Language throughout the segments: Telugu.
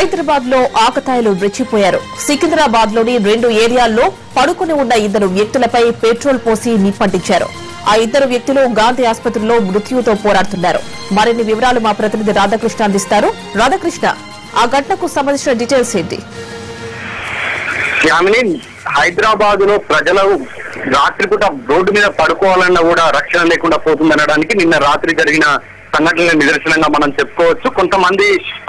హైదరాబాద్ లో ఆకతాయిలు రెచ్చిపోయారు. సికింద్రాబాద్ లోని 2 ఏరియాల్లో పడుకుని ఉన్న 2 వ్యక్తులపై పెట్రోల్ పోసి నిప్పంటించారు. ఆ 2 వ్యక్తులు గాంధీ ఆసుపత్రిలో మృత్యుతో పోరాడుతున్నారు. మరిన్ని వివరాలు మా ప్రతినిధి రాధాకృష్ణ అందిస్తారు. రాధాకృష్ణ, ఆ ఘటనకు సంబంధించిన డీటెయిల్స్ ఏంటి? హైదరాబాద్ లో ప్రజలు రాత్రిపూట రోడ్డు మీద పడుకోవాలన్నా కూడా రక్షణ లేకుండా పోతుందనడానికి నిన్న రాత్రి జరిగిన సంఘటనల నిదర్శనంగా మనం చెప్పుకోవచ్చు. కొంతమంది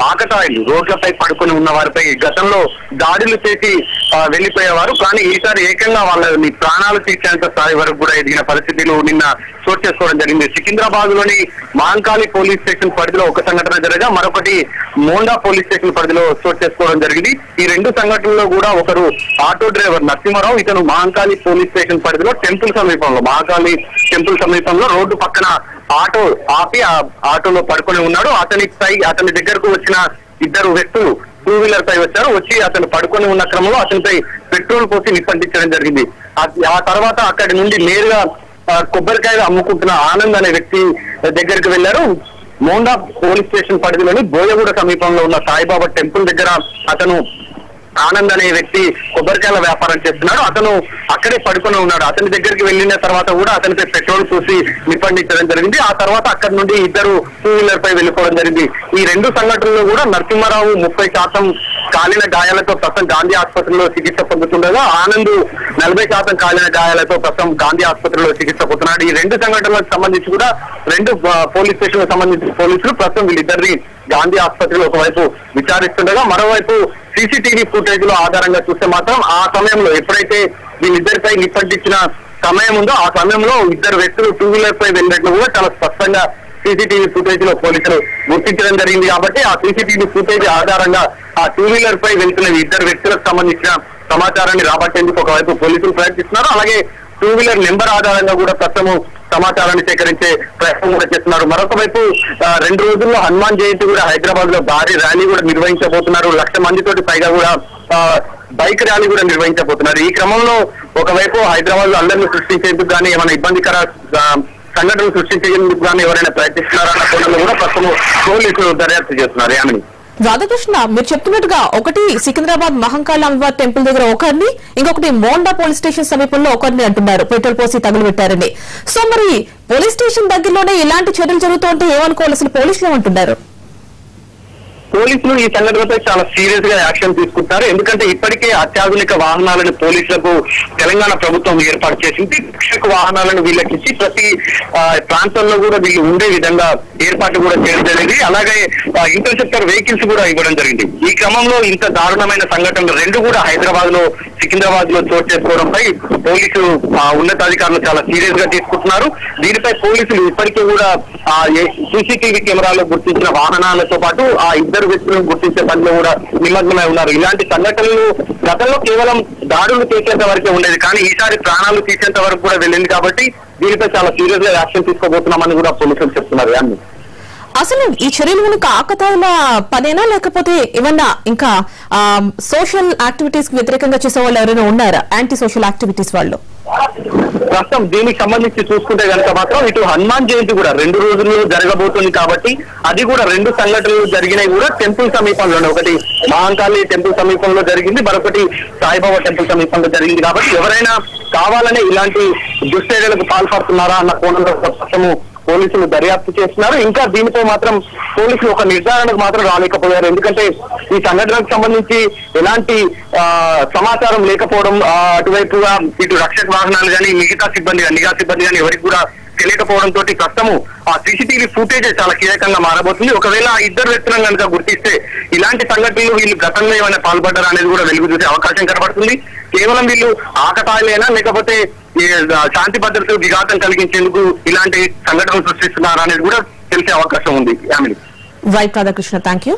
ఆకతాయిలు రోడ్లపై పడుకొని ఉన్న వారిపై గతంలో దాడులు చేసి వెళ్లిపోయేవారు. కానీ ఈసారి ఏకంగా వాళ్ళని ప్రాణాలు తీర్చేంత స్థాయి వరకు కూడా ఎదిగిన పరిస్థితులు నిన్న చోటు చేసుకోవడం జరిగింది. సికింద్రాబాద్ లోని మహంకాళి పోలీస్ స్టేషన్ పరిధిలో ఒక సంఘటన జరగగా మరొకటి మోండా పోలీస్ స్టేషన్ పరిధిలో చోటు చేసుకోవడం జరిగింది. ఈ 2 సంఘటనల్లో కూడా ఒకరు ఆటో డ్రైవర్ నరసింహారావు, ఇతను మహంకాళి పోలీస్ స్టేషన్ పరిధిలో టెంపుల్ సమీపంలో మహాకాళి టెంపుల్ సమీపంలో రోడ్డు పక్కన ఆటో ఆపి ఆ ఆటోలో పడుకొని ఉన్నాడు. అతని దగ్గరకు వచ్చిన 2 వ్యక్తులు 2 వీలర్ పై వచ్చారు. వచ్చి అతను పడుకొని ఉన్న క్రమంలో అతనిపై పెట్రోల్ పోసి నిప్పంటించడం జరిగింది. ఆ తర్వాత అక్కడి నుండి నేరుగా కొబ్బరికాయలు అమ్ముకుంటున్న ఆనంద్ అనే వ్యక్తి దగ్గరికి వెళ్లారు. మోండా పోలీస్ స్టేషన్ పరిధిలోని బోయగూడ సమీపంలో ఉన్న సాయిబాబా టెంపుల్ దగ్గర అతను ఆనంద్ అనే వ్యక్తి కొబ్బరికాయల వ్యాపారం చేస్తున్నాడు. అతను అక్కడే పడుకొని ఉన్నాడు. అతని దగ్గరికి వెళ్ళిన తర్వాత కూడా అతనిపై పెట్రోల్ చూసి నిప్పండించడం జరిగింది. ఆ తర్వాత అక్కడి నుండి 2 2 వీలర్ పై వెళ్లిపోవడం జరిగింది. ఈ 2 సంఘటనల్లో కూడా నరసింహారావు 30% కాలిన గాయాలతో ప్రస్తుతం గాంధీ ఆసుపత్రిలో చికిత్స పొందుతుండగా ఆనంద్ 40% కాలిన గాయాలతో ప్రస్తుతం గాంధీ ఆసుపత్రిలో చికిత్స పొందుతున్నాడు. ఈ 2 సంఘటనలకు సంబంధించి కూడా 2 పోలీస్ స్టేషన్లకు సంబంధించిన పోలీసులు ప్రస్తుతం వీళ్ళిద్దరిని గాంధీ ఆసుపత్రిలో ఒకవైపు విచారిస్తుండగా మరోవైపు సీసీటీవీ ఫుటేజ్ లో ఆధారంగా చూస్తే మాత్రం ఆ సమయంలో ఎప్పుడైతే వీళ్ళిద్దరిపై నిప్పంటించిన సమయం ఉందో ఆ సమయంలో 2 వ్యక్తులు 2 వీలర్ పై వెళ్ళినట్లు కూడా చాలా స్పష్టంగా సీసీటీవీ ఫుటేజ్ లో పోలీసులు గుర్తించడం జరిగింది. కాబట్టి ఆ సీసీటీవీ ఫుటేజ్ ఆధారంగా ఆ 2 వీలర్ పై వెళ్తున్న 2 వ్యక్తులకు సంబంధించిన సమాచారాన్ని రాబట్టేందుకు ఒకవైపు పోలీసులు ప్రయత్నిస్తున్నారు. అలాగే 2 వీలర్ నెంబర్ ఆధారంగా కూడా ప్రస్తుతం సమాచారాన్ని సేకరించే ప్రయత్నం కూడా చేస్తున్నారు. మరొక వైపు 2 రోజుల్లో హనుమాన్ జయంతి కూడా హైదరాబాద్ లో భారీ ర్యాలీ కూడా నిర్వహించబోతున్నారు. 1,00,000 మందితోటి పైగా కూడా బైక్ ర్యాలీ కూడా నిర్వహించబోతున్నారు. ఈ క్రమంలో ఒకవైపు హైదరాబాద్ లో అందరినీ సృష్టించేందుకు కానీ ఏమైనా ఇబ్బందికర సంఘటనలు సృష్టించేందుకు కానీ ఎవరైనా ప్రయత్నిస్తున్నారన్న కోణంలో కూడా ప్రస్తుతం పోలీసులు దర్యాప్తు చేస్తున్నారు. యామిని, రాధాకృష్ణ, మీరు చెప్తున్నట్టుగా ఒకటి సికింద్రాబాద్ మహంకాళి అమ్మవారి టెంపుల్ దగ్గర ఒకరిని, ఇంకొకటి మోండా పోలీస్ స్టేషన్ సమీపంలో ఒకరిని అంటున్నారు పెట్రోల్ పోసి తగులుపెట్టారని. సో మరి పోలీస్ స్టేషన్ దగ్గరలోనే ఇలాంటి చర్యలు జరుగుతూ ఉంటే ఏమనుకోవాలి? అసలు పోలీసులు ఏమంటున్నారు? పోలీసులు ఈ సంఘటనపై చాలా సీరియస్ గా యాక్షన్ తీసుకుంటారు. ఎందుకంటే ఇప్పటికే అత్యాధునిక వాహనాలను పోలీసులకు తెలంగాణ ప్రభుత్వం ఏర్పాటు చేసింది. రక్షక వాహనాలను వీళ్ళకిచ్చి ప్రతి ప్రాంతంలో కూడా వీళ్ళు ఉండే విధంగా ఏర్పాటు కూడా చేయడం జరిగింది. అలాగే ఇంటర్సెప్టర్ వెహికల్స్ కూడా ఇవ్వడం జరిగింది. ఈ క్రమంలో ఇంత దారుణమైన సంఘటనలు 2 కూడా హైదరాబాద్ లో సికింద్రాబాద్ లో చోటు చేసుకోవడంపై పోలీసు ఉన్నతాధికారులు చాలా సీరియస్ గా తీసుకుంటున్నారు. దీనిపై పోలీసులు ఇప్పటికే కూడా సీసీటీవీ కెమెరాలో గుర్తించిన వాహనాలతో పాటు ఆ 2 వ్యక్తులను గుర్తించే పనిలో కూడా నిమగ్నమై ఉన్నారు. ఇలాంటి సంఘటనలు గతంలో కేవలం దాడులు చేసేంత వరకే ఉండేది, కానీ ఈసారి ప్రాణాలు తీసేంత వరకు కూడా వెళ్ళింది. కాబట్టి దీనిపై చాలా సీరియస్ గా యాక్షన్ తీసుకోబోతున్నామని కూడా పోలీసులు చెప్తున్నారు. అసలు ఈ చర్యలు కనుక ఆకతాయిల పనేనా, లేకపోతే ఏమన్నా ఇంకా సోషల్ యాక్టివిటీస్ కి వ్యతిరేకంగా చేసే వాళ్ళు ఎవరైనా ఉన్నారా? యాంటీ సోషల్ యాక్టివిటీస్ వాళ్ళు? ప్రస్తుతం దీనికి సంబంధించి చూసుకుంటే కనుక మాత్రం ఇటు హనుమాన్ జయంతి కూడా 2 రోజుల్లో జరగబోతుంది. కాబట్టి అది కూడా 2 సంఘటనలు జరిగినాయి కూడా టెంపుల్ సమీపంలోనే. ఒకటి మహంకాళి టెంపుల్ సమీపంలో జరిగింది, మరొకటి సాయిబాబా టెంపుల్ సమీపంలో జరిగింది. కాబట్టి ఎవరైనా కావాలనే ఇలాంటి దుశ్చర్యలకు పాల్పడుతున్నారా అన్న కోణంలో ప్రస్తుతము పోలీసులు దర్యాప్తు చేస్తున్నారు. ఇంకా దీనిపై మాత్రం పోలీసులు ఒక నిర్ధారణకు మాత్రం రాలేకపోయారు. ఎందుకంటే ఈ సంఘటనకు సంబంధించి ఎలాంటి సమాచారం లేకపోవడం, అటువైపుగా ఇటు రక్షక వాహనాలు కానీ మిగతా సిబ్బంది నిఘా సిబ్బంది కానీ ఎవరికి కూడా తెలియకపోవడంతో ప్రస్తుతము ఆ సీసీటీవీ ఫుటేజ్ చాలా కీలకంగా మారబోతుంది. ఒకవేళ ఆ 2 వ్యక్తులను కనుక గుర్తిస్తే ఇలాంటి సంఘటనలు వీళ్ళు గతంలో ఏమైనా పాల్పడ్డారా అనేది కూడా వెలుగు చూసే అవకాశం కనబడుతుంది. కేవలం వీళ్ళు ఆకతాయిలేనా, లేకపోతే శాంతి భద్రతకు విఘాతం కలిగించేందుకు ఇలాంటి సంఘటనలు సృష్టిస్తున్నారా అనేది కూడా తెలిసే అవకాశం ఉంది. Right Radhakrishna, thank you.